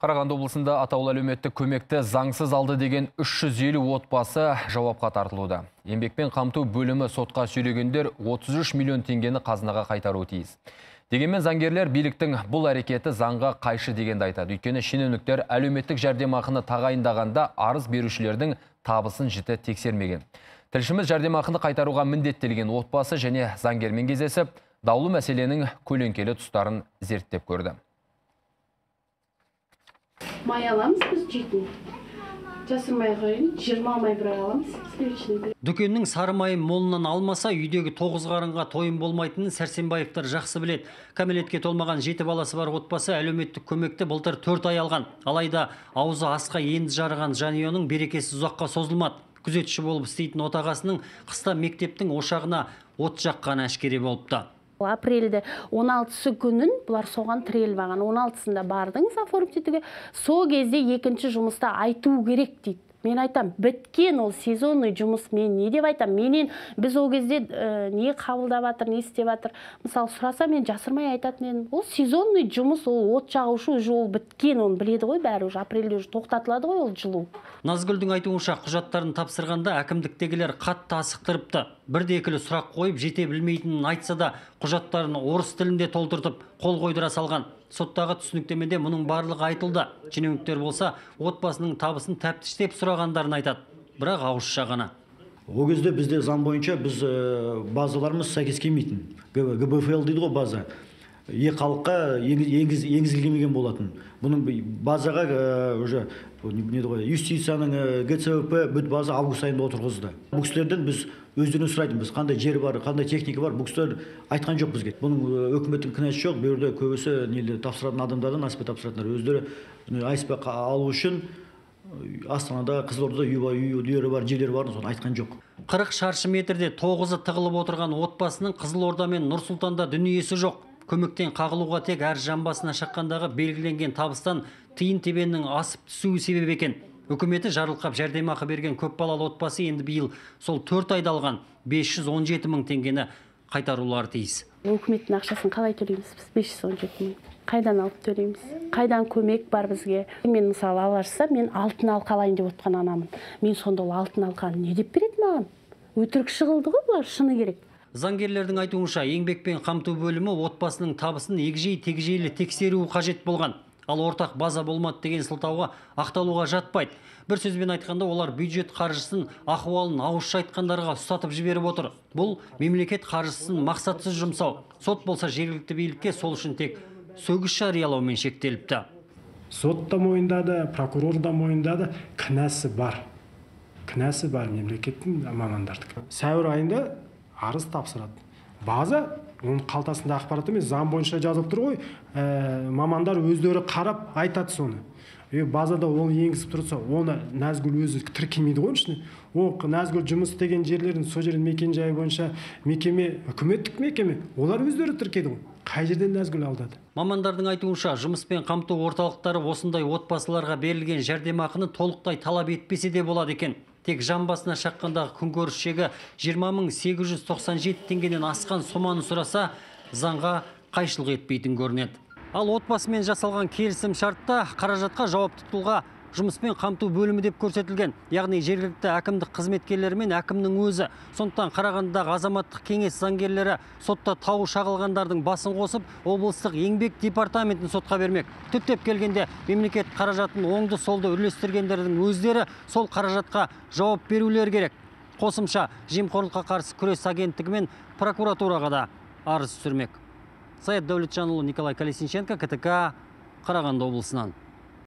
Қарағанды облысында атаулы әлеуметтік көмекті заңсыз алды деген 350 отбасы жауапқа тартылуда. Еңбекпен қамту бөлімі сотқа сүйрегендер 33 миллион теңгені қазынаға қайтаруы тиіс. Дегенмен заңгерлер биліктің бұл әрекеті заңға қайшы дегенді айтады. Өйткені шенеуніктер әлеуметтік жәрдемақыны тағайындағанда арыз берушілердің табысын жіті тексермеген. Тілшіміз жәрдемақыны қайтаруға міндеттелген отбасы және заңгермен кездесіп, даулы мәселенің көлеңкелі тұстарын зерттеп көрді. Май аламыз біз жейтін. Жасырмай қойын, 20 май бір аламыз. Дүкеннің сары майын молынан алмаса, үйдегі 9 қарынға тойын болмайтынын Сәрсенбаевтар жақсы білет. Кәмелетке толмаған 7 баласы бар отбасы әлеуметтік көмекті былтыр 4 ай алған. Алайда аузы асқа енді жарыған жанұяның берекесі ұзаққа созылмады. Күзетші болып істейтін отағасының қыста мектептің ошағына от жаққаны әшкере болыпты. Апрельде 16-сы күнін бұлар соған тіреліп алған. 16-сында бардыңыз оформить етуге. Сол кезде екінші жұмыста айту керек дейді. Мен айтам, біткен ол сезонный жұмыс. Мен не деп айтам? Біз ол кезде не қабылдап жатыр, не істеп жатыр. Мысалы, сұраса мен жасырмай айтатын едім. Ол сезонный жұмыс, ол от жағушы уже ол біткен, оны біледі ғой, бәрі уже апрельде уже тоқтатылады ғой ол жылу. Назгүлдің айтуынша құжаттарын тапсырғанда әкімдіктегілер қатты асықтырыпты. Бірде-екілі сұрақ қойып, жете білмейтінін айтса да, құжаттарын орыс тілінде толтыртып, қол қойдыра салған. Соттағы түсініктемеде мұның барлығы айтылды. Шенеуніктер болса, отбасының табысын тәптіштеп сұрағандарын айтады. Бірақ ауызша ғана. О кезде бізде заң бойынша біз базаларымыз сәйкес келмейтін. ГБФЛ дейді ғой база. Халыққа енгізілмеген болатын. Бұның базаға уже юстицияның ГЦВП бүт база август айында отырғызды. Бұл кісілерден біз өздерін сұрайтын, біз қандай жері бар, қандай техника бар, бұл кісілер айтқан жоқ бізге. Бұның өкіметтің кінәсі жоқ, бұл жерде көбісі тапсыратын адамдардан АСП тапсыратындар. Өздері АСП алу үшін Астанада, Қызылордада үйлері бар, жерлері бар, соны айтқан жоқ. 40 шаршы метрде 9-ы тығылып отырған отбасының Қызылорда мен Нұр-Сұлтанда дүниесі жоқ. Көмектен қағылуға тек әр жамбасына шаққандағы белгіленген табыстан тиын тебеннің асып түсуі себеп екен. Үкіметі жарылқап жәрдемақы берген көпбалалы отбасы енді биыл сол 4 айда алған 517 мың теңгені қайтарулары тиіс. Үкіметтің ақшасын қалай төлейміз біз? 517 мың. Қайдан алып төлейміз? Қайдан көмек бар бізге? Мен мысалы аларса, мен алтын алқа алайын деп отқан анамын. Мен сонда ол алтын алқаны не деп береді маған? Өтірік шығылды ғой бұлар, шыны керек. Заңгерлердің айтуынша, еңбекпен қамту бөлімі отбасының табысын егжей-тегжейлі тексеруі қажет болған. Ал ортақ база болмады деген сылтауға ақталуға жатпайды. Бір сөзбен айтқанда, олар бюджет қаржысын ахуалын ауызша айтқандарға ұстатып жіберіп отыр. Бұл мемлекет қаржысын мақсатсыз жұмсау. Сот болса жергілікті билікке сол үшін тек сөгіс жариялаумен шектеліпті. Сот та мойындады, прокурор да мойындады, кінәсі бар. Кінәсі бар мемлекеттің мамандардікі. Сәуір айында арыз тапсырады. База оның қалтасында ақпарат емес, заң бойынша жазылып тұр ғой, мамандар өздері қарап айтады соны. Базада ол енгізіп тұрса, оны Назгүл өзі тіркемейді ғой ішіне. Ол Назгүл жұмыс істеген жерлерін, сол жердің мекен-жайы бойынша мекеме, үкіметтік мекеме, олар өздері тіркеді ғой. Қай жерден Назгүл алдады? Мамандардың айтуынша, жұмыспен қамту орталықтары осындай отбасыларға берілген жәрдемақыны толықтай талап етпесе де болады екен. Тек жамбасына шаққандағы күнкөріс шегі 20.897 теңгеден асқан соманы сұраса, заңға қайшылық етпейтін көрінеді. Ал отбасымен жасалған келісім шартта қаражатқа жауапты тұлға жұмыспен қамту бөлімі деп көрсетілген. Яғни жергілікті әкімдік қызметкерлері мен әкімнің өзі. Сондықтан Қарағандыдағы азаматтық кеңес заңгерлері сотта тауы шағылғандардың басын қосып, облыстық еңбек департаментін сотқа бермек. Түптеп келгенде мемлекет қаражатын оңды-солды үлестіргендердің өздері сол қаражатқа жауап берулер керек. Қосымша жемқорлыққа қарсы күрес агенттігі мен прокуратураға да арыз түсірмек. Саят Дәулетжанұлы, Николай Колесниченко, КТК, Қарағанды облысынан.